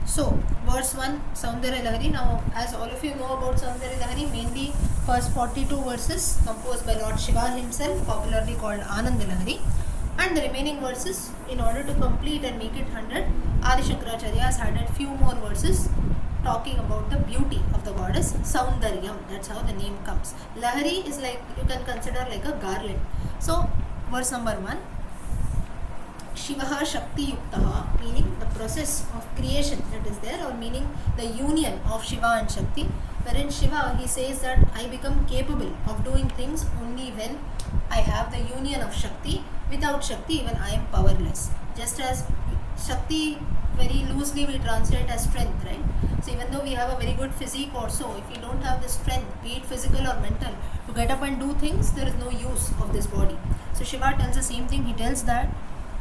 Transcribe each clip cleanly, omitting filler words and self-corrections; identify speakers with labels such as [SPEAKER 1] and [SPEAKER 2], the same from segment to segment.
[SPEAKER 1] So, verse 1, Soundaryalahari. Now, as all of you know about Soundaryalahari, mainly first 42 verses composed by Lord Shiva himself, popularly called Anandalahari. And the remaining verses, in order to complete and make it 100, Adi Shankaracharya has added few more verses talking about the beauty of the goddess Soundaryam. That's how the name comes. Lahari is like, you can consider like a garland. So, verse number 1. Shivaha Shakti Yuktaha, meaning the process of creation that is there, or meaning the union of Shiva and Shakti, wherein Shiva, he says that I become capable of doing things only when I have the union of Shakti. Without Shakti, even I am powerless. Just as Shakti, very loosely we translate as strength, right? So even though we have a very good physique or so, if we don't have the strength, be it physical or mental, to get up and do things, there is no use of this body. So Shiva tells the same thing. He tells that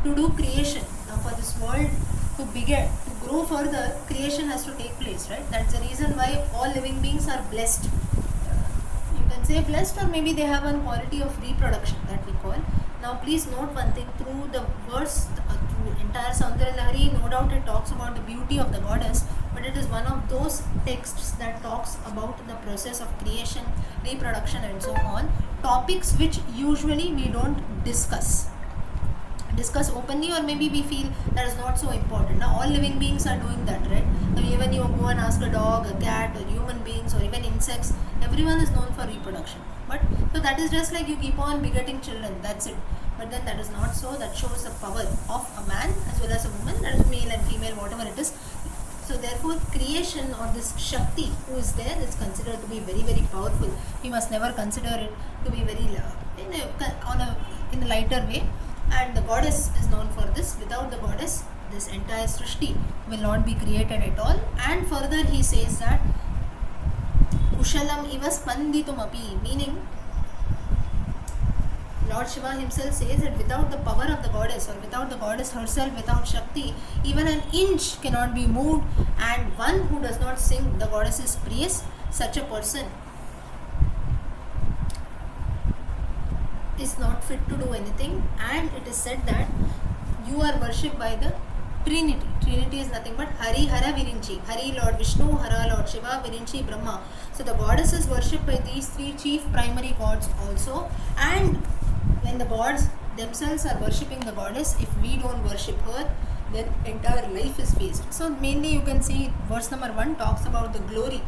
[SPEAKER 1] to do creation, now for this world to begin, to grow further, creation has to take place, right? That's the reason why all living beings are blessed. You can say blessed, or maybe they have one quality of reproduction that we call. Now please note one thing, through the verse, through entire Soundaryalahari, no doubt it talks about the beauty of the goddess, but it is one of those texts that talks about the process of creation, reproduction and so on, topics which usually we don't discuss openly, or maybe we feel that is not so important. Now all living beings are doing that, right? Now even you go and ask a dog, a cat, or human beings, or even insects, everyone is known for reproduction. But so that is just like you keep on begetting children, that's it. But then that is not so. That shows the power of a man as well as a woman, that is male and female, whatever it is. So therefore creation, or this Shakti who is there, is considered to be very, very powerful. We must never consider it to be very in a lighter way. And the goddess is known for this. Without the goddess, this entire Srishti will not be created at all. And further he says that Kushalam iva spanditum api, meaning Lord Shiva himself says that without the power of the goddess, or without the goddess herself, without Shakti, even an inch cannot be moved. And one who does not sing the goddess's praise, such a person is not fit to do anything. And it is said that you are worshipped by the Trinity. Trinity is nothing but Hari, Hara, Virinchi. Hari, Lord Vishnu; Hara, Lord Shiva; Virinchi, Brahma. So the goddess is worshipped by these three chief primary gods also. And when the gods themselves are worshipping the goddess, if we don't worship her, then entire life is waste. So mainly you can see verse number 1 talks about the glory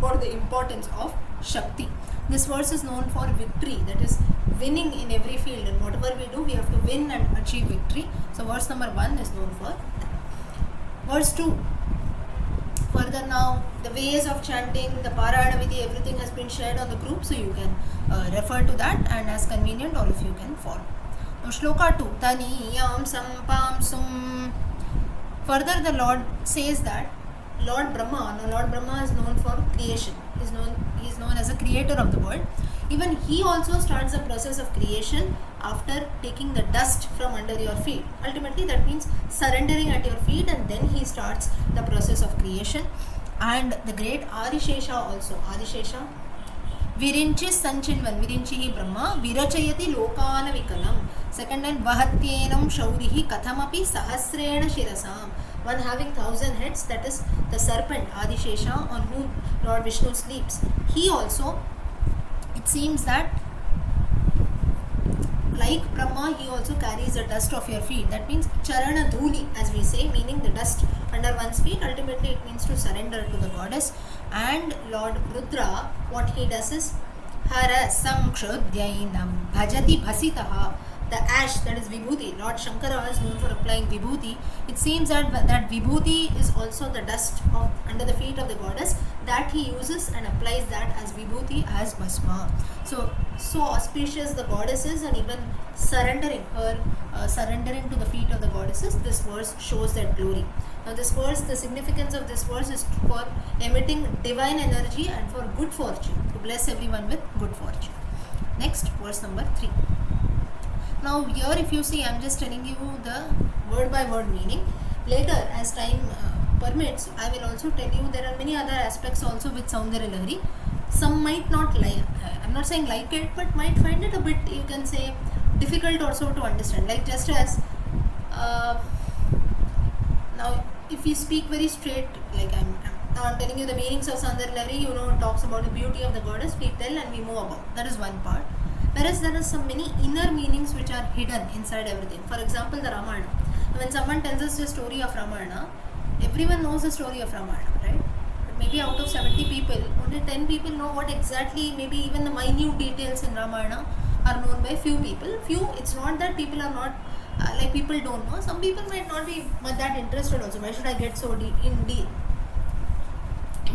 [SPEAKER 1] or the importance of Shakti. This verse is known for victory, that is winning in every field, and whatever we do, we have to win and achieve victory. So verse number 1 is known for that. Verse 2. Further now, the ways of chanting, the Parayana Vidhi, everything has been shared on the group, so you can refer to that, and as convenient, all of you can follow. Now Shloka 2. Taniyam sampam sum. Further the Lord says that Lord Brahma is known for creation. He is known as a creator of the world. Even he also starts the process of creation after taking the dust from under your feet. Ultimately that means surrendering at your feet, and then he starts the process of creation. And the great Adishesha also. Adishesha Virinchi Sanchinvan, Virinchi Brahma, Virachayati Lokana Vikalam. Second line, Vahatyenam Shaurihi Kathamapi Sahasrena Shirasam. One having 1,000 heads, that is the serpent Adishesha, on whom Lord Vishnu sleeps. He also, it seems that like Brahma, he also carries the dust of your feet. That means Charana Dhuli, as we say, meaning the dust under one's feet. Ultimately it means to surrender to the goddess. And Lord Rudra, what he does is Hara Samkshodyainam Bhajati Bhasitaha. The ash, that is Vibhuti. Lord Shankara is known for applying Vibhuti. It seems that Vibhuti is also the dust of under the feet of the goddess, that he uses and applies that as Vibhuti, as Bhasma. So auspicious the goddess is, and even surrendering to the feet of the goddesses, this verse shows that glory. Now this verse, the significance of this verse is for emitting divine energy and for good fortune, to bless everyone with good fortune. Next, verse number 3. Now here, if you see, I am just telling you the word by word meaning. Later, as time permits, I will also tell you there are many other aspects also with Soundaryalahari. Some might not like, I am not saying like it, but might find it a bit, you can say, difficult also to understand. Like just as now if we speak very straight, like I'm telling you the meanings of Soundaryalahari, it talks about the beauty of the goddess, we tell and we move about. That is one part. Whereas there are some many inner meanings which are hidden inside everything. For example, the Ramayana. When someone tells us the story of Ramayana, everyone knows the story of Ramayana, right? But maybe out of 70 people, only 10 people know what exactly, maybe even the minute details in Ramayana are known by few people. It's not that people are not, people don't know. Some people might not be that interested also. Why should I get so in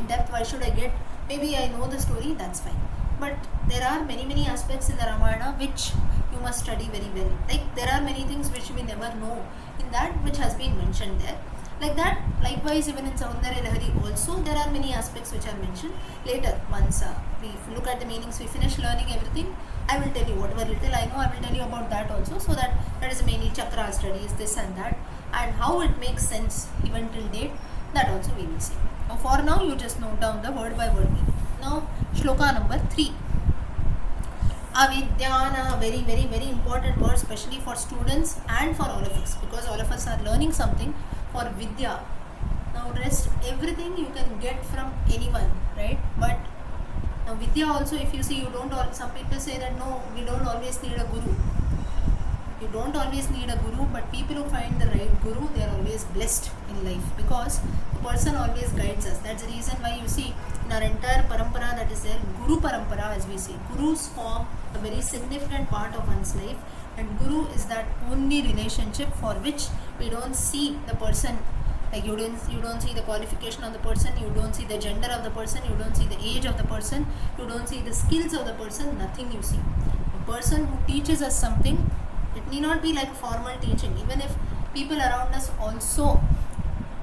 [SPEAKER 1] depth? Why should I get, maybe I know the story, that's fine. But there are many aspects in the Ramayana which you must study very well. Like there are many things which we never know in that which has been mentioned there. Like that, likewise even in Soundaryalahari also there are many aspects which are mentioned. Later, once we look at the meanings, we finish learning everything, I will tell you whatever little I know, I will tell you about that also, so that is mainly chakra studies, this and that, and how it makes sense even till date, that also we will see. Now for now you just note down the word by word meaning. Now shloka number 3. Avidyana, very important word, especially for students and for all of us, because all of us are learning something for Vidya. Now rest everything you can get from anyone, right? But now Vidya also, if you see, some people say that no, we don't always need a guru. You don't always need a guru, but people who find the right guru, they are always blessed in life, because the person always guides us. That's the reason why you see in our entire parampara that is there, Guru Parampara as we say. Gurus form a very significant part of one's life, and Guru is that only relationship for which we don't see the person, like you don't see the qualification of the person, you don't see the gender of the person, you don't see the age of the person, you don't see the skills of the person, nothing you see. A person who teaches us something, it need not be like formal teaching. Even if people around us also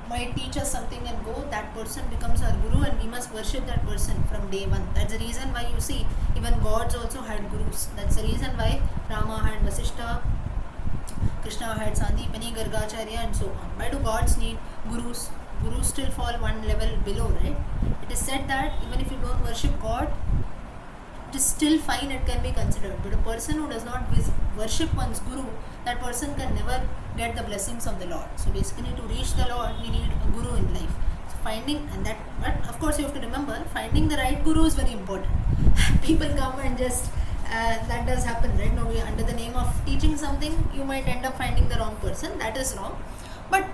[SPEAKER 1] might teach us something and go, that person becomes our guru, and we must worship that person from day one. That's the reason why you see even gods also had gurus. That's the reason why Rama had Vasishta, Krishna had Sandipani, Gargacharya, and so on. Why do gods need gurus? Gurus still fall one level below, right? It is said that even if you don't worship God, it is still fine, it can be considered. But a person who does not worship one's guru, that person can never get the blessings of the Lord. So basically, to reach the Lord, we need a guru in life. So but of course you have to remember, finding the right guru is very important. People come and just, that does happen, right? Now, under the name of teaching something, you might end up finding the wrong person. That is wrong. But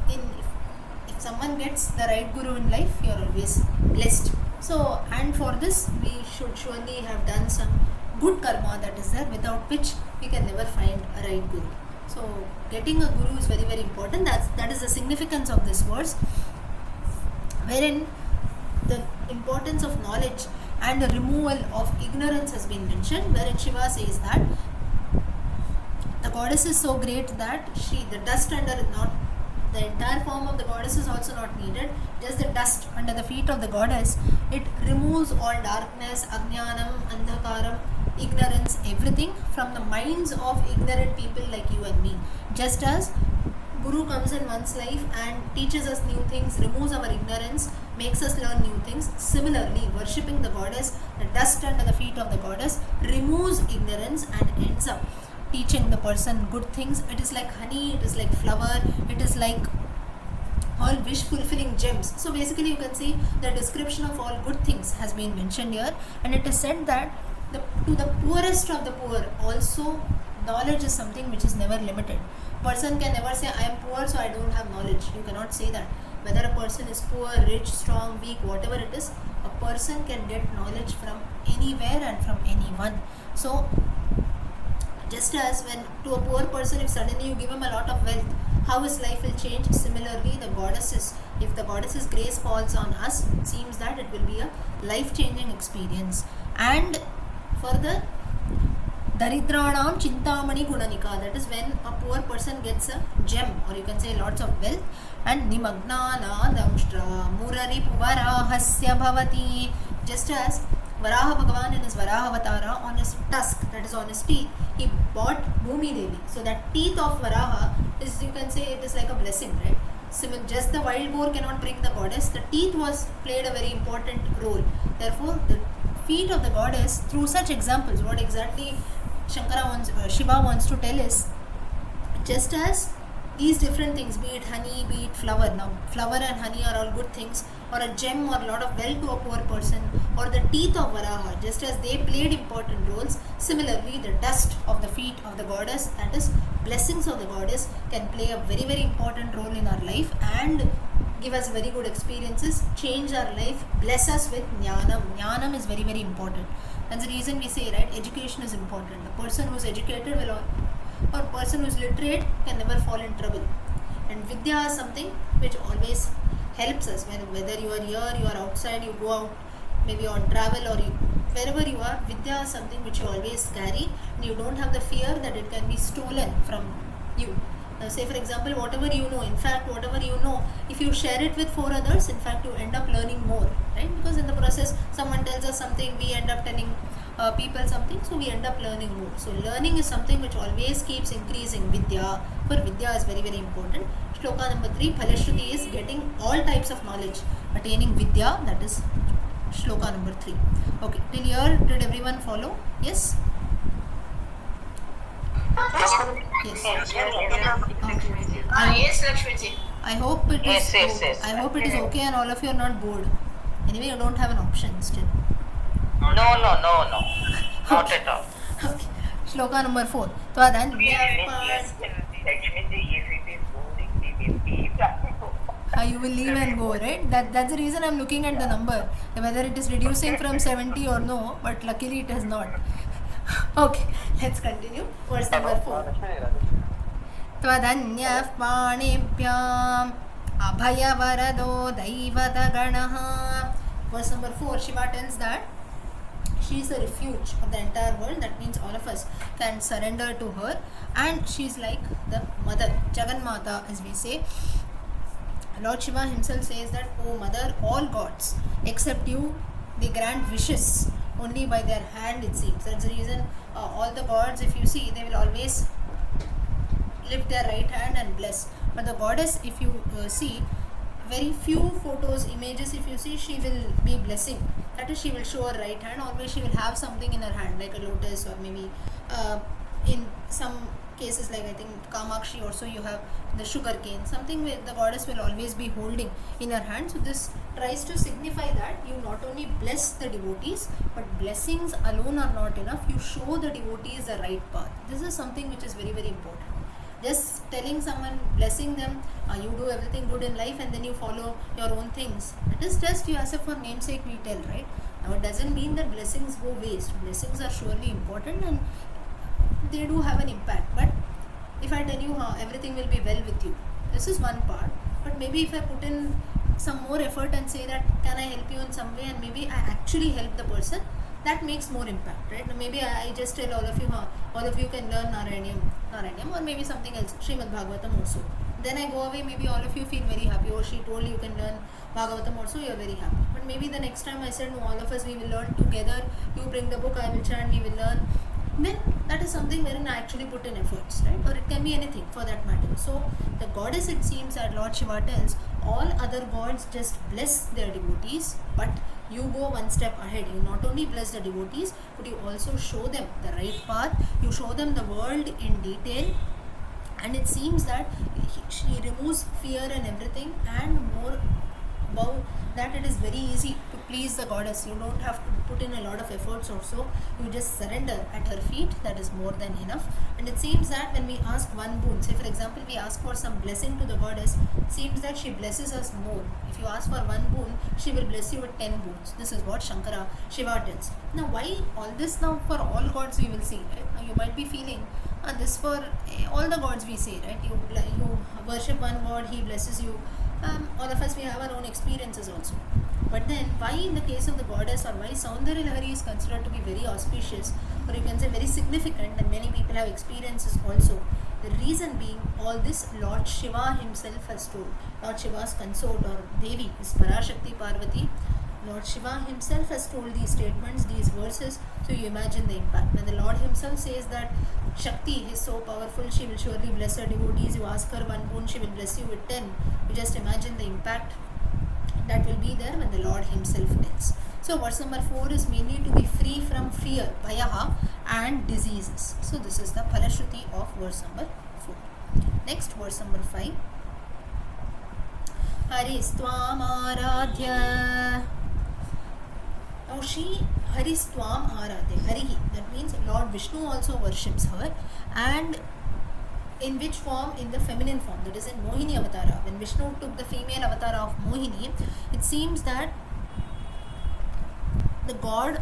[SPEAKER 1] if someone gets the right guru in life, you are always blessed. So, and for this, we should surely have done some good karma that is there, without which we can never find a right guru. So, getting a guru is very important. That is the significance of this verse, wherein the importance of knowledge and the removal of ignorance has been mentioned, wherein Shiva says that the goddess is so great that the dust under is not, the entire form of the goddess is also not needed, just the dust under the feet of the goddess, it removes all darkness, ajnanam, andhakaram, ignorance, everything from the minds of ignorant people like you and me. Just as Guru comes in one's life and teaches us new things, removes our ignorance, makes us learn new things. Similarly, worshipping the goddess, the dust under the feet of the goddess removes ignorance and ends up teaching the person good things. It is like honey, it is like flower, it is like all wish fulfilling gems. So basically you can see the description of all good things has been mentioned here, and it is said that to the poorest of the poor also knowledge is something which is never limited. Person can never say I am poor so I don't have knowledge. You cannot say that. Whether a person is poor, rich, strong, weak, whatever it is, a person can get knowledge from anywhere and from anyone. So just as when to a poor person, if suddenly you give him a lot of wealth, how his life will change. Similarly, if the goddess's grace falls on us, it seems that it will be a life-changing experience. And further, Daridranam Chintamani Gunanika, that is when a poor person gets a gem, or you can say lots of wealth. And Nimagnana Damshtra Murari Puvarahasya Bhavati, just as Varaha Bhagavan in his Varaha Avatara, on his tusk, that is on his teeth, he bought Bhumi Devi. So that teeth of Varaha is, you can say, it is like a blessing, right? Just the wild boar cannot bring the goddess. The teeth played a very important role. Therefore, the feet of the goddess, through such examples, what exactly Shiva wants to tell is, just as these different things, be it honey, be it flower. Now, flower and honey are all good things, or a gem or a lot of wealth to a poor person, or the teeth of Varaha. Just as they played important roles, similarly, the dust of the feet of the goddess, that is, blessings of the goddess, can play a very, very important role in our life and give us very good experiences, change our life, bless us with jnanam. Jnanam is very, very important. That's the reason we say, right, education is important. The person who is educated will, or person who is literate can never fall in trouble. And Vidya is something which always helps us. Whether you are here, you are outside, you go out, maybe on travel, or wherever you are, Vidya is something which you always carry, and you don't have the fear that it can be stolen from you. Now, say for example, whatever you know, in fact, whatever you know, if you share it with 4 others, in fact, you end up learning more, right? Because in the process, someone tells us something, we end up telling people something, so we end up learning more. So learning is something which always keeps increasing. Vidya, for Vidya is very, very important. Shloka number 3, Phalashruti is getting all types of knowledge, attaining Vidya, that is Shloka number 3. Okay, till here, did everyone follow? Yes? Yes.
[SPEAKER 2] Yes, Lakshmiji.
[SPEAKER 1] I hope it is.
[SPEAKER 2] Yes.
[SPEAKER 1] I hope it is okay, and all of you are not bored. Anyway, you don't have an option still.
[SPEAKER 2] No. Not at all.
[SPEAKER 1] Okay. Shloka number 4. So then,
[SPEAKER 2] Yes, Lakshmiji, if it is boring, we will leave.
[SPEAKER 1] you will leave and go, right? That's the reason I'm looking at the number, whether it is reducing from 70 or no. But luckily, it has not. Okay, let's continue. Verse number 4. Tvadanyah panebhyam abhayavarado daivadaganaha. Verse number 4, Shiva tells that she is a refuge of the entire world. That means all of us can surrender to her, and she is like the mother, Jaganmata, as we say. Lord Shiva himself says that, "O mother, all gods except you, they grant wishes only by their hand," it seems. That's the reason all the gods, if you see, they will always lift their right hand and bless. But the goddess, if you see, very few photos, images, if you see, she will be blessing. That is, she will show her right hand. Always she will have something in her hand, like a lotus, or maybe in some cases, like I think Kamakshi also, you have the sugar cane, something where the goddess will always be holding in her hand. So this tries to signify that you not only bless the devotees, but blessings alone are not enough. You show the devotees the right path. This is something which is very, very important. Just telling someone, blessing them, you do everything good in life and then you follow your own things. It is just you, as if for namesake we tell, right? Now it doesn't mean that blessings go waste. Blessings are surely important and they do have an impact. But if I tell you everything will be well with you, this is one part. But maybe if I put in some more effort and say that, can I help you in some way, and maybe I actually help the person, that makes more impact, right? Now maybe I just tell all of you can learn Narayanyam, or maybe something else, Srimad Bhagavatam also. Then I go away, maybe all of you feel very happy. Oh, she told you can learn Bhagavatam also, you are very happy. But maybe the next time I said, no, all of us we will learn together. You bring the book, I will chant, we will learn. Then that is something wherein I actually put in efforts, right? Or it can be anything for that matter. So the goddess, it seems that Lord Shiva tells, all other gods just bless their devotees, but you go one step ahead. You not only bless the devotees, but you also show them the right path. You show them the world in detail. And it seems that she removes fear and everything, and more about that, it is very easy to please the goddess. You don't have to put in a lot of efforts also. You just surrender at her feet. That is more than enough. And it seems that when we ask one boon, say for example we ask for some blessing to the goddess, it seems that she blesses us more. If you ask for one boon, she will bless you with 10 boons. This is what Shankara Shiva tells. Now why all this? Now for all gods we will see, right? Now you might be feeling this for all the gods we say, right? You worship one god, he blesses you. All of us, we have our own experiences also. But then why in the case of the goddess, or why Soundaryalahari is considered to be very auspicious, or you can say very significant, and many people have experiences also? The reason being, all this Lord Shiva himself has told. Lord Shiva's consort, or Devi, is Parashakti Parvati. Lord Shiva himself has told these statements, these verses, so you imagine the impact. When the Lord himself says that Shakti is so powerful, she will surely bless her devotees. You ask her one boon, she will bless you with 10. You just imagine the impact that will be there when the Lord himself tells. So verse number 4 is mainly to be free from fear, bhayaha, and diseases. So this is the Phalashruti of verse number 4. Next, verse number 5. Haristvam Aradhya. Now she Haristvam Aradhya. Harihi, that means Lord Vishnu also worships her. And in which form? In the feminine form, that is in Mohini Avatara. When Vishnu took the female avatar of Mohini, it seems that the god,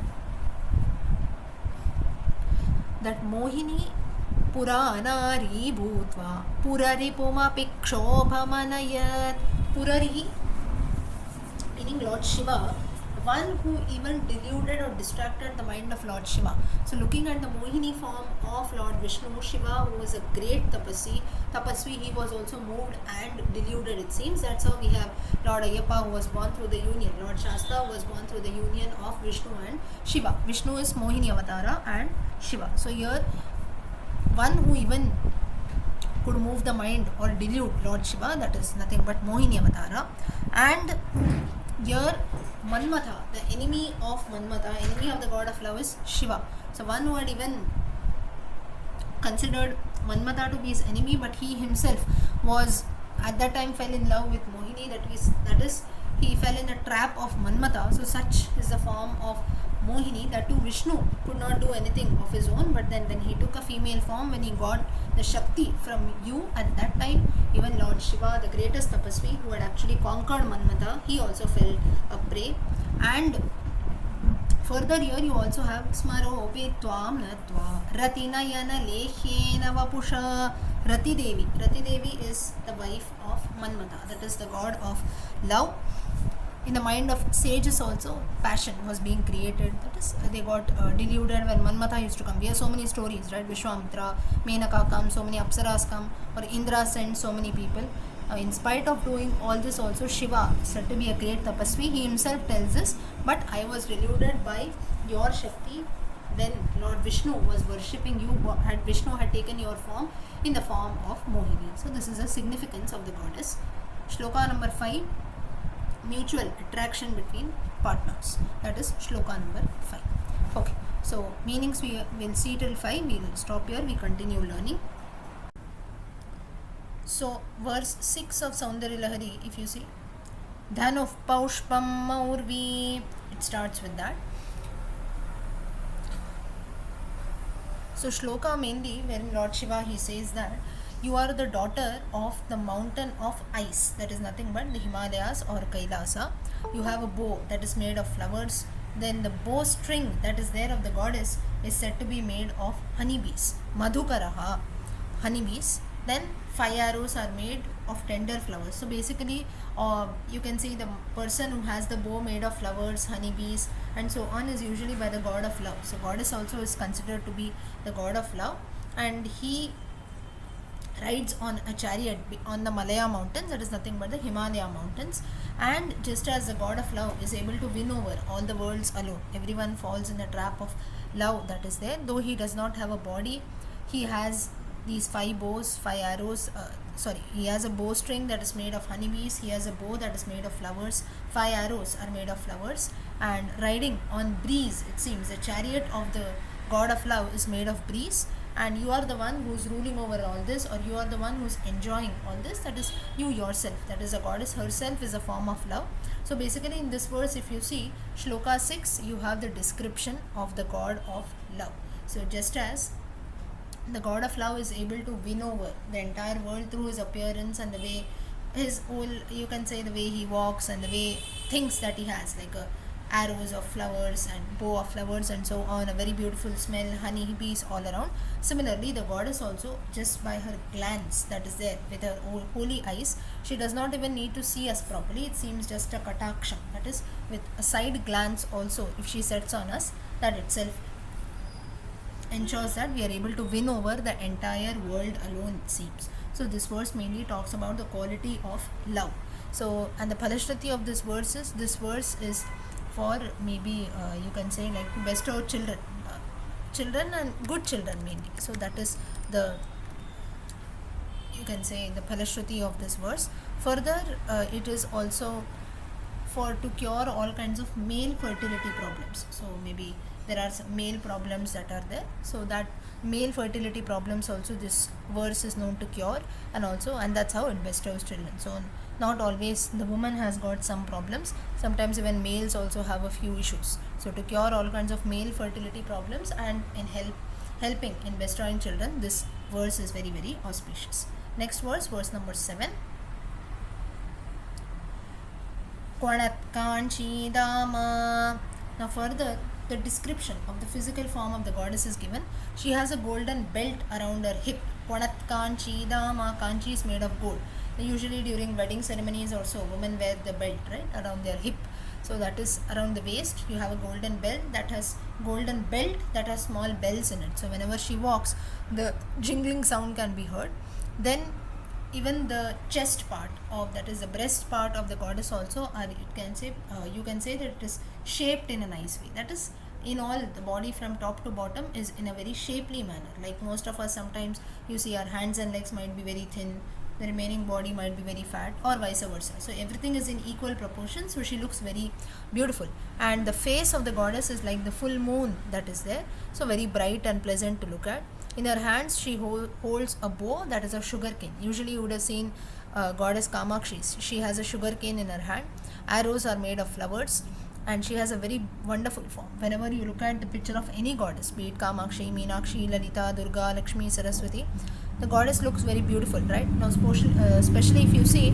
[SPEAKER 1] that Mohini Puranari Bhutva Puraripuma Pikshobhamanayat. Purari, meaning Lord Shiva, one who even deluded or distracted the mind of Lord Shiva. So looking at the Mohini form of Lord Vishnu, Shiva, who was a great tapasvi, he was also moved and deluded, it seems. That's how we have Lord Ayyappa, who was born through the union. Lord Shasta was born through the union of Vishnu and Shiva. Vishnu is Mohini Avatara and Shiva. So here, one who even could move the mind or delude Lord Shiva, that is nothing but Mohini Avatara. And here Manmatha, the enemy of Manmatha, enemy of the god of love, is Shiva. So one who had even considered Manmatha to be his enemy, but he himself was at that time fell in love with Mohini, that is he fell in the trap of Manmatha. So such is the form of Mohini, that too Vishnu could not do anything of his own, but then when he took a female form, when he got the Shakti from you at that time, even Lord Shiva, the greatest tapasvi who had actually conquered Manmatha, he also fell a prey. And further here you also have Smaropi Tvam Natva Ratinayana Lehyena Vapusha. Rati Devi. Rati Devi is the wife of Manmatha, that is the god of love. In the mind of sages also, passion was being created. That is, they got deluded when Manmatha used to come. We have so many stories, right? Vishwamitra, Menaka come, so many Apsaras come, or Indra sent so many people. In spite of doing all this also, Shiva, said to be a great tapasvi, he himself tells this, but I was deluded by your Shakti when Lord Vishnu was worshipping you, Vishnu had taken your form in the form of Mohini. So this is the significance of the goddess. Shloka number 5. Mutual attraction between partners, that is shloka number 5. Okay, so meanings we will see till 5. We will stop here, we continue learning. So verse 6 of Soundaryalahari, if you see, Dhan of Paushpam Maurvi, it starts with that. So shloka mainly, when Lord Shiva, he says that you are the daughter of the mountain of ice, that is nothing but the Himalayas or Kailasa. You have a bow that is made of flowers. Then the bowstring that is there of the goddess is said to be made of honeybees, Madhukaraha, honeybees. Then 5 arrows are made of tender flowers. So basically, you can see the person who has the bow made of flowers, honeybees, and so on is usually by the god of love. So goddess also is considered to be the god of love, and he rides on a chariot on the Malaya mountains, that is nothing but the Himalaya mountains. And just as the god of love is able to win over all the worlds alone, everyone falls in the trap of love that is there. Though he does not have a body, he has these 5 bows, 5 arrows, he has a bowstring that is made of honeybees, he has a bow that is made of flowers, 5 arrows are made of flowers, and riding on breeze, it seems the chariot of the god of love is made of breeze. And you are the one who is ruling over all this, or you are the one who is enjoying all this, that is you yourself, that is the goddess herself is a form of love. So basically in this verse, if you see shloka 6, you have the description of the god of love. So just as the god of love is able to win over the entire world through his appearance and the way his whole, you can say the way he walks and the way things that he has, like arrows of flowers and bow of flowers and so on, a very beautiful smell, honey bees all around. Similarly, the goddess also, just by her glance that is there with her holy eyes, she does not even need to see us properly. It seems just a kataksha, that is with a side glance also, if she sets on us, that itself ensures that we are able to win over the entire world alone, it seems. So this verse mainly talks about the quality of love. So, and the Phalashruti of this verse is for maybe you can say like to bestow children and good children mainly. So that is the, you can say, the Phalashruti of this verse. Further, it is also for to cure all kinds of male fertility problems. So maybe there are some male problems that are there, so that male fertility problems also this verse is known to cure, and that's how it bestows children. So not always the woman has got some problems. Sometimes even males also have a few issues. So to cure all kinds of male fertility problems and in helping in bestowing children, this verse is very, very auspicious. Next verse, verse number 7. Kwanatkanchidama. Now further, the description of the physical form of the goddess is given. She has a golden belt around her hip. Kwanatkanchidama. Kanchi is made of gold. Usually during wedding ceremonies also, women wear the belt, right, around their hip. So that is around the waist. You have a golden belt that has small bells in it. So whenever she walks, the jingling sound can be heard. Then even the chest part of, that is the breast part of the goddess also, you can say that it is shaped in a nice way. That is, in all, the body from top to bottom is in a very shapely manner. Like most of us, sometimes you see our hands and legs might be very thin, the remaining body might be very fat, or vice versa. So everything is in equal proportion, so she looks very beautiful. And the face of the goddess is like the full moon that is there, so very bright and pleasant to look at. In her hands she holds a bow that is a sugar cane. Usually you would have seen goddess Kamakshi, she has a sugar cane in her hand. Arrows are made of flowers, and she has a very wonderful form. Whenever you look at the picture of any goddess, be it Kamakshi, Meenakshi, Lalita, Durga, Lakshmi, Saraswati, the goddess looks very beautiful, right? Now especially if you see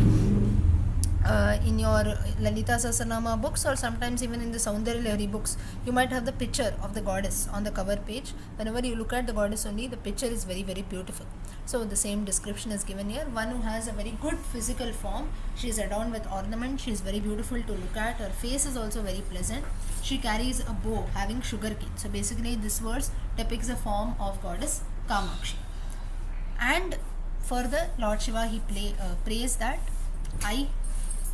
[SPEAKER 1] in your Lalita Sahasranama books, or sometimes even in the Soundaryalahari books, you might have the picture of the goddess on the cover page. Whenever you look at the goddess only, the picture is very, very beautiful. So the same description is given here. One who has a very good physical form. She is adorned with ornament. She is very beautiful to look at. Her face is also very pleasant. She carries a bow having sugar cane. So basically this verse depicts the form of goddess Kamakshi. And further, Lord Shiva, he prays that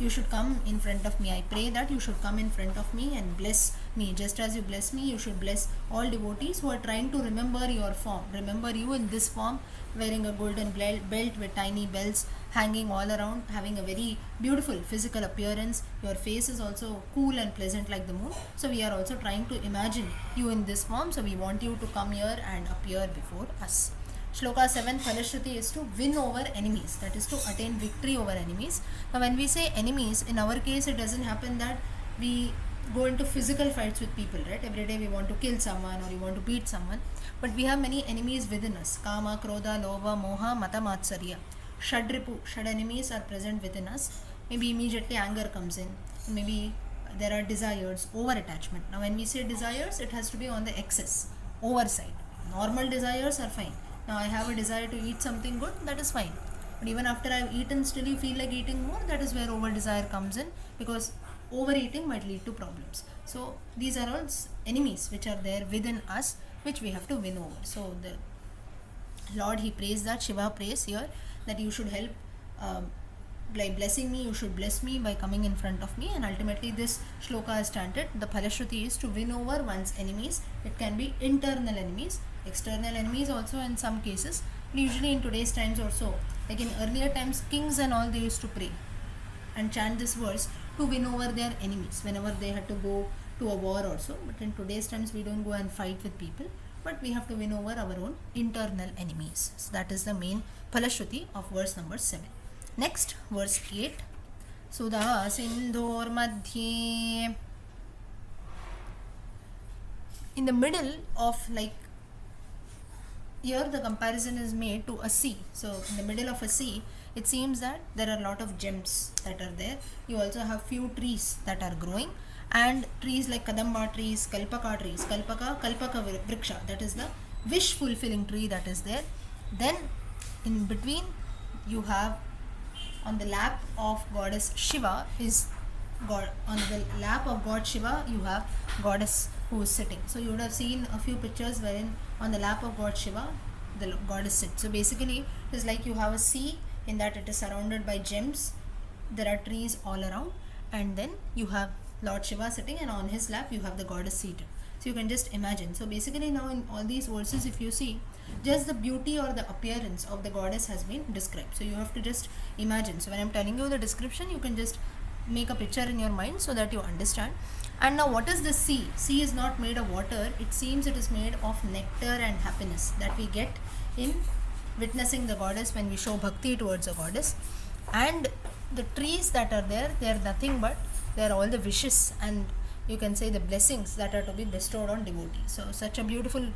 [SPEAKER 1] you should come in front of me. I pray that you should come in front of me and bless me. Just as you bless me, you should bless all devotees who are trying to remember your form. Remember you in this form, wearing a golden belt with tiny bells hanging all around, having a very beautiful physical appearance. Your face is also cool and pleasant like the moon. So we are also trying to imagine you in this form. So we want you to come here and appear before us. Shloka 7, Phalashruti is to win over enemies, that is to attain victory over enemies. Now when we say enemies, in our case it doesn't happen that we go into physical fights with people, right? Every day we want to kill someone or we want to beat someone, but we have many enemies within us. Kama, Krodha, Lobha, Moha, Mata, Matsarya. Shadripu, Shad enemies are present within us. Maybe immediately anger comes in, maybe there are desires, over attachment. Now when we say desires, it has to be on the excess, overside. Normal desires are fine. Now I have a desire to eat something good, that is fine. But even after I've eaten, still you feel like eating more, that is where over desire comes in, because overeating might lead to problems. So these are all enemies which are there within us, which we have to win over. So the Lord, he prays that, Shiva prays here, that you should help by blessing me, you should bless me by coming in front of me. And ultimately this shloka is chanted. The Phalashruti is to win over one's enemies. It can be internal enemies, external enemies also in some cases. But usually in today's times also, like in earlier times, kings and all, they used to pray and chant this verse to win over their enemies whenever they had to go to a war also. But in today's times we don't go and fight with people, but we have to win over our own internal enemies. So that is the main Phalashruti of verse number 7. Next, verse 8. Sudha Sindhor Madhye. In the middle of, like, here the comparison is made to a sea. So in the middle of a sea, it seems that there are a lot of gems that are there. You also have few trees that are growing, and trees like Kadamba trees, Kalpaka trees. Kalpaka Vriksha, that is the wish fulfilling tree that is there. Then in between you have, on the lap of goddess Shiva is God. On the lap of God Shiva you have goddess who is sitting. So you would have seen a few pictures wherein on the lap of God Shiva the goddess sits. So basically it is like you have a sea, in that it is surrounded by gems, there are trees all around, and then you have Lord Shiva sitting, and on his lap you have the goddess seated. So you can just imagine. So basically now in all these verses, if you see, just the beauty or the appearance of the goddess has been described. So you have to just imagine. So when I'm telling you the description, you can just make a picture in your mind so that you understand. And now what is the sea? Sea is not made of water. It seems it is made of nectar and happiness that we get in witnessing the goddess when we show bhakti towards the goddess. And the trees that are there, they are nothing but they are all the wishes and you can say the blessings that are to be bestowed on devotees. So such a beautiful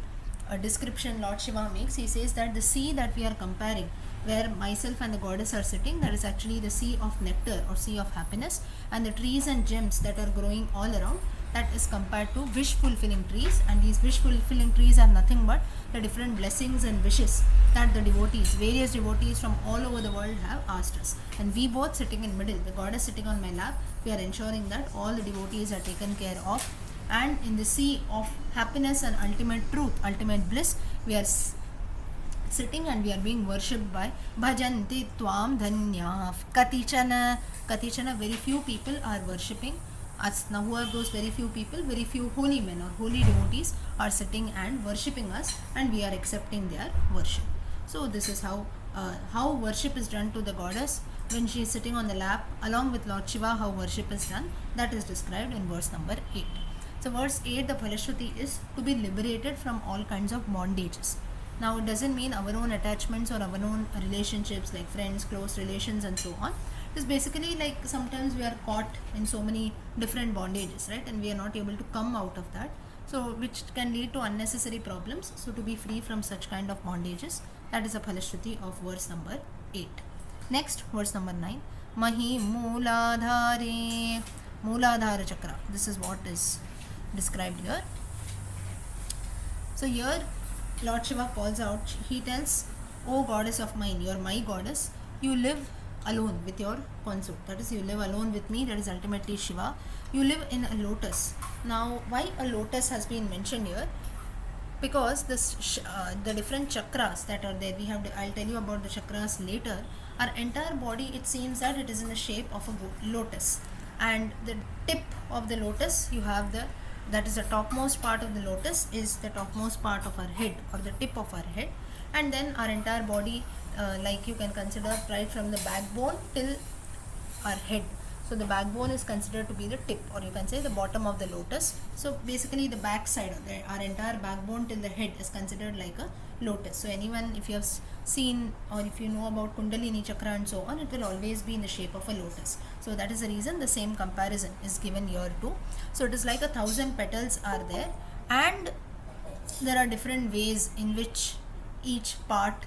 [SPEAKER 1] description Lord Shiva makes. He says that the sea that we are comparing, where myself and the goddess are sitting, that is actually the sea of nectar or sea of happiness, and the trees and gems that are growing all around, that is compared to wish fulfilling trees, and these wish fulfilling trees are nothing but the different blessings and wishes that the devotees, various devotees from all over the world have asked us. And we both sitting in middle, the goddess sitting on my lap, we are ensuring that all the devotees are taken care of, and in the sea of happiness and ultimate truth, ultimate bliss, we are sitting and we are being worshipped by bhajanti tvam dhanya katichana. Katichana, very few people are worshipping us. Now who are those very few people? Very few holy men or holy devotees are sitting and worshipping us, and we are accepting their worship. So this is how worship is done to the goddess when she is sitting on the lap along with Lord Shiva. How worship is done, that is described in verse number 8. So verse 8, the Phalashruti is to be liberated from all kinds of bondages. Now it doesn't mean our own attachments or our own relationships like friends, close relations and so on. It is basically like sometimes we are caught in so many different bondages, right? And we are not able to come out of that. So which can lead to unnecessary problems. So to be free from such kind of bondages, that is a Phalashruti of verse number 8. Next, verse number 9. Mahi Mooladhare. Mooladhara Chakra. This is what is described here. So here Lord Shiva calls out, he tells, O goddess of mine, you are my goddess, you live alone with your consort. That is, you live alone with me, that is ultimately Shiva. You live in a lotus. Now, why a lotus has been mentioned here? Because this, the different chakras that are there, I'll tell you about the chakras later. Our entire body, it seems that it is in the shape of a lotus. And the tip of the lotus, you have that is the topmost part of the lotus, is the topmost part of our head or the tip of our head. And then our entire body, like you can consider right from the backbone till our head. So the backbone is considered to be the tip, or you can say the bottom of the lotus. So basically the back side of our entire backbone till the head is considered like a lotus. So anyone, if you have seen or if you know about Kundalini Chakra and so on, it will always be in the shape of a lotus. So that is the reason the same comparison is given here too. So it is like 1,000 petals are there, and there are different ways in which each part,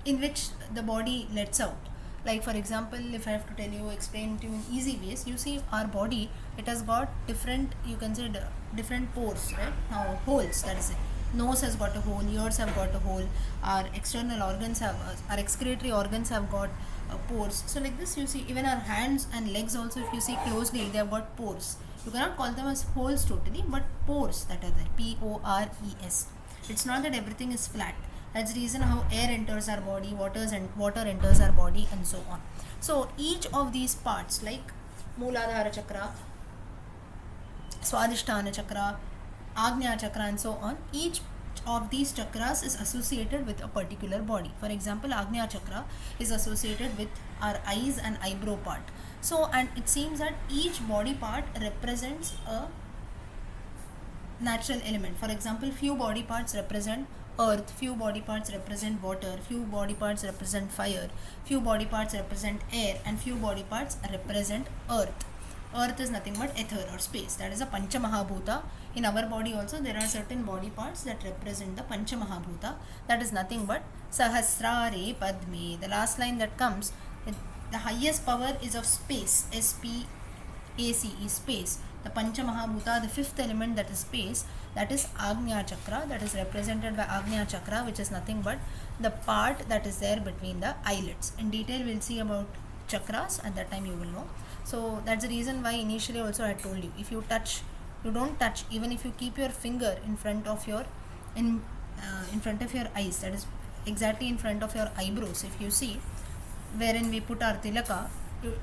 [SPEAKER 1] in which the body lets out. Like for example, if I have to tell you, explain to you in easy ways, you see our body, it has got different, you can say different pores, right? Now holes, that is it. Nose has got a hole, ears have got a hole, our external organs have, our excretory organs have got pores. So like this, you see even our hands and legs also, if you see closely, they have got pores. You cannot call them as holes totally, but pores that are there, P-O-R-E-S. It's not that everything is flat. That's the reason how air enters our body, water enters our body, and so on. So each of these parts, like Mooladhara Chakra, Swadhisthana Chakra, Agnya Chakra, and so on, each of these chakras is associated with a particular body. For example, Agnya Chakra is associated with our eyes and eyebrow part. So, and it seems that each body part represents a natural element. For example, few body parts represent earth, few body parts represent water, few body parts represent fire, few body parts represent air, and few body parts represent earth. Earth is nothing but ether or space. That is a Pancha Mahabhuta. In our body also, there are certain body parts that represent the Pancha Mahabhuta. That is nothing but Sahasrare Padme. The last line that comes, the highest power is of space, S-P-A-C-E, space. The Pancha Mahabhuta, the fifth element, that is space, that is Agnya Chakra, that is represented by Agnya Chakra, which is nothing but the part that is there between the eyelids. In detail, we'll see about chakras, at that time you will know. So that's the reason why initially also I had told you, if you touch, you don't touch, even if you keep your finger in front of your in front of your eyes, that is exactly in front of your eyebrows, if you see, wherein we put our tilaka,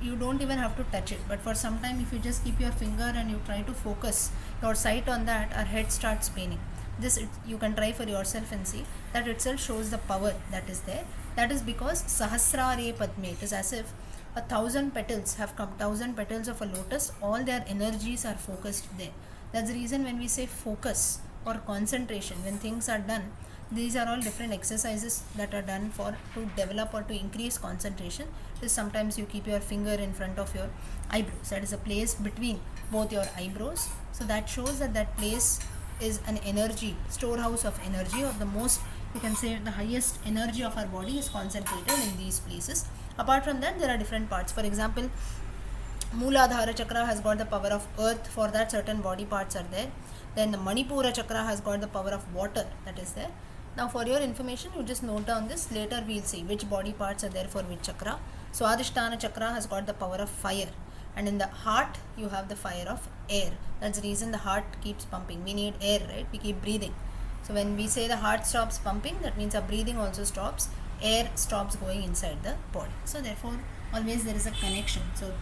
[SPEAKER 1] you don't even have to touch it, but for some time if you just keep your finger and you try to focus your sight on that, our head starts spinning. This you can try for yourself and see, that itself shows the power that is there. That is because Sahasrare Padme, it is as if 1,000 petals have come, 1,000 petals of a lotus, all their energies are focused there. That's the reason when we say focus or concentration, when things are done, These are all different exercises that are done to develop or to increase concentration. Is sometimes you keep your finger in front of your eyebrows. That is a place between both your eyebrows. So that shows that that place is an energy storehouse of energy, or the most, you can say, the highest energy of our body is concentrated in these places. Apart from that, there are different parts. For example, Mooladhara chakra has got the power of earth. For that, certain body parts are there. Then the Manipura chakra has got the power of water, that is there. Now for your information, you just note down this. Later we'll see which body parts are there for which chakra. Swadhisthana chakra has got the power of fire, and in the heart you have the fire of air. That's the reason the heart keeps pumping. We need air, right? We keep breathing. So when we say the heart stops pumping, that means our breathing also stops. Air stops going inside the body. So therefore, always there is a connection. So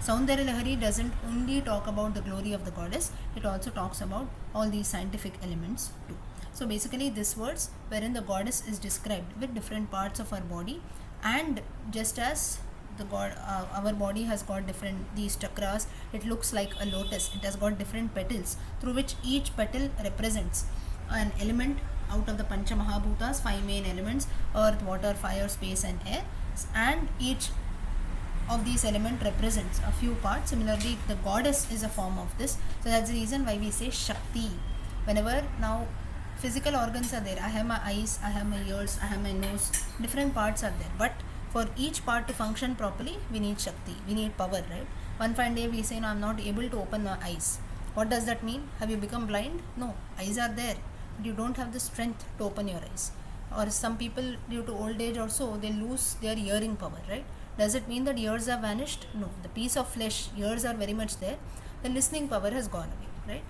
[SPEAKER 1] Soundaryalahari doesn't only talk about the glory of the goddess, it also talks about all these scientific elements too. So basically this verse wherein the goddess is described with different parts of her body, and just as the god, our body has got different these chakras, it looks like a lotus. It has got different petals through which each petal represents an element out of the Pancha Mahabhutas, 5 main elements: earth, water, fire, space and air, and each of these elements represents a few parts. Similarly, the goddess is a form of this. So that's the reason why we say Shakti. Whenever now physical organs are there, I have my eyes, I have my ears, I have my nose, different parts are there. But for each part to function properly, we need Shakti, we need power, right? One fine day we say, no, I'm not able to open my eyes. What does that mean? Have you become blind? No, eyes are there, but you don't have the strength to open your eyes. Or some people, due to old age or so, they lose their hearing power, right? Does it mean that ears have vanished? No. The piece of flesh, ears are very much there. The listening power has gone away, right?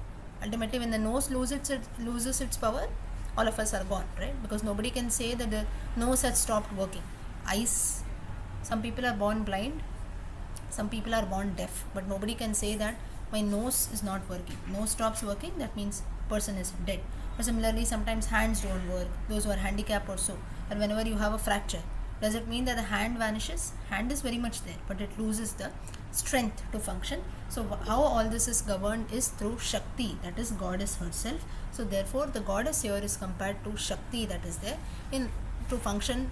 [SPEAKER 1] Ultimately, when the nose loses its power, all of us are gone, right? Because nobody can say that the nose has stopped working. Eyes, some people are born blind, some people are born deaf, but nobody can say that my nose is not working. Nose stops working, that means person is dead. Or similarly, sometimes hands don't work, those who are handicapped or so. Or whenever you have a fracture, does it mean that the hand vanishes? Hand is very much there, but it loses the strength to function. So how all this is governed is through Shakti, that is goddess herself. So therefore the goddess here is compared to Shakti, that is there in to function,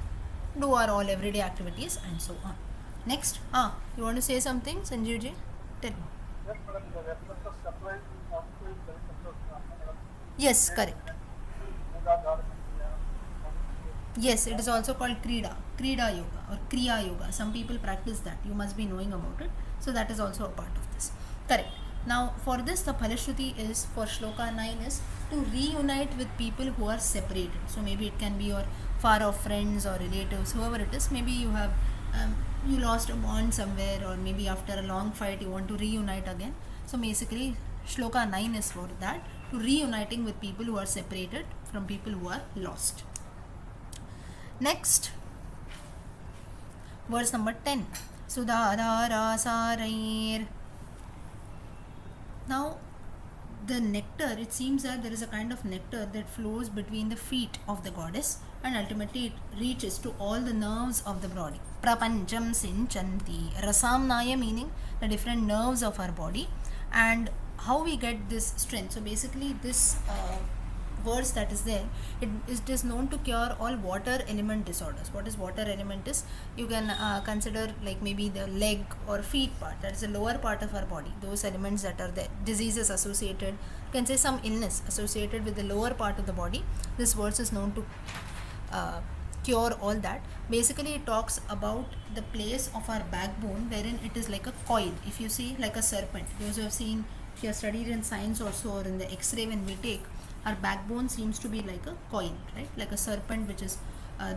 [SPEAKER 1] do our all everyday activities and so on. Next, you want to say something, Sanjeev ji? Tell me.
[SPEAKER 3] Yes, madam, the reference of chakra is also very madam.
[SPEAKER 1] Yes, correct.
[SPEAKER 3] Mooladhara.
[SPEAKER 1] Yes, it is also called Krida Yoga or Kriya Yoga. Some people practice that. You must be knowing about it. So that is also a part of this. Correct. Now for this, the Phalashruti is for Shloka 9 is to reunite with people who are separated. So maybe it can be your far off friends or relatives, whoever it is. Maybe you have you lost a bond somewhere, or maybe after a long fight you want to reunite again. So basically Shloka 9 is for that, to reuniting with people who are separated from people who are lost. Next, verse number 10. Sudharasarair. Now, the nectar, it seems that there is a kind of nectar that flows between the feet of the goddess, and ultimately it reaches to all the nerves of the body. Prapancham sinchanti. Rasamnaya meaning the different nerves of our body, and how we get this strength. So basically this verse that is there, it is known to cure all water element disorders. What is water element is, you can consider like maybe the leg or feet part, that is the lower part of our body, those elements that are there, diseases associated, you can say some illness associated with the lower part of the body. This verse is known to cure all that. Basically it talks about the place of our backbone wherein it is like a coil. If you see like a serpent, those who have seen, if you have studied in science also or in the x-ray, when we take, our backbone seems to be like a coil, right? Like a serpent which is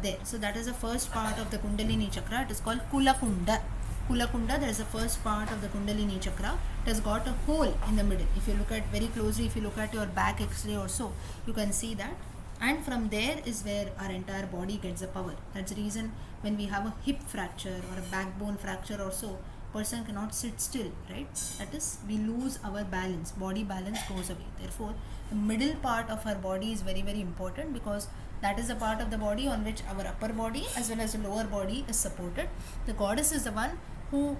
[SPEAKER 1] there. So that is the first part of the Kundalini chakra. It is called Kulakunda. Kulakunda, that is the first part of the Kundalini chakra. It has got a hole in the middle. If you look at very closely, if you look at your back x-ray or so, you can see that. And from there is where our entire body gets the power. That's the reason when we have a hip fracture or a backbone fracture or so, person cannot sit still, right? That is, we lose our balance, body balance goes away. Therefore, the middle part of our body is very, very important, because that is the part of the body on which our upper body as well as the lower body is supported. The goddess is the one who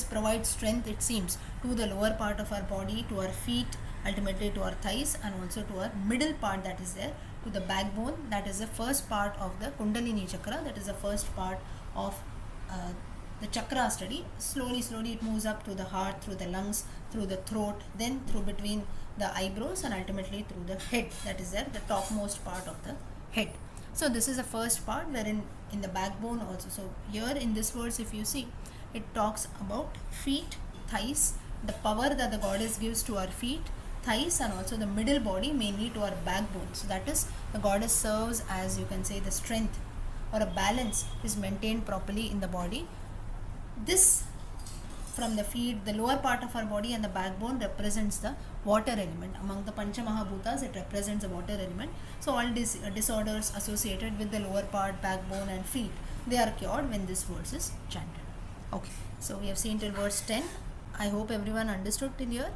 [SPEAKER 1] provides strength, it seems, to the lower part of our body, to our feet, ultimately to our thighs, and also to our middle part that is there, to the backbone. That is the first part of the Kundalini chakra. That is the first part of the chakra study. Slowly it moves up to the heart, through the lungs, through the throat, then through between the eyebrows, and ultimately through the head. That is there, the topmost part of the head. So this is the first part, wherein in the backbone also. So here in this verse, if you see, it talks about feet, thighs, the power that the goddess gives to our feet, thighs, and also the middle body, mainly to our backbone. So that is, the goddess serves as, you can say, the strength or a balance is maintained properly in the body. This, from the feet, the lower part of our body, and the backbone represents the water element. Among the Pancha Mahabhutas, it represents the water element. So all these disorders associated with the lower part, backbone and feet, they are cured when this verse is chanted. Okay, so we have seen till verse 10. I hope everyone understood till here.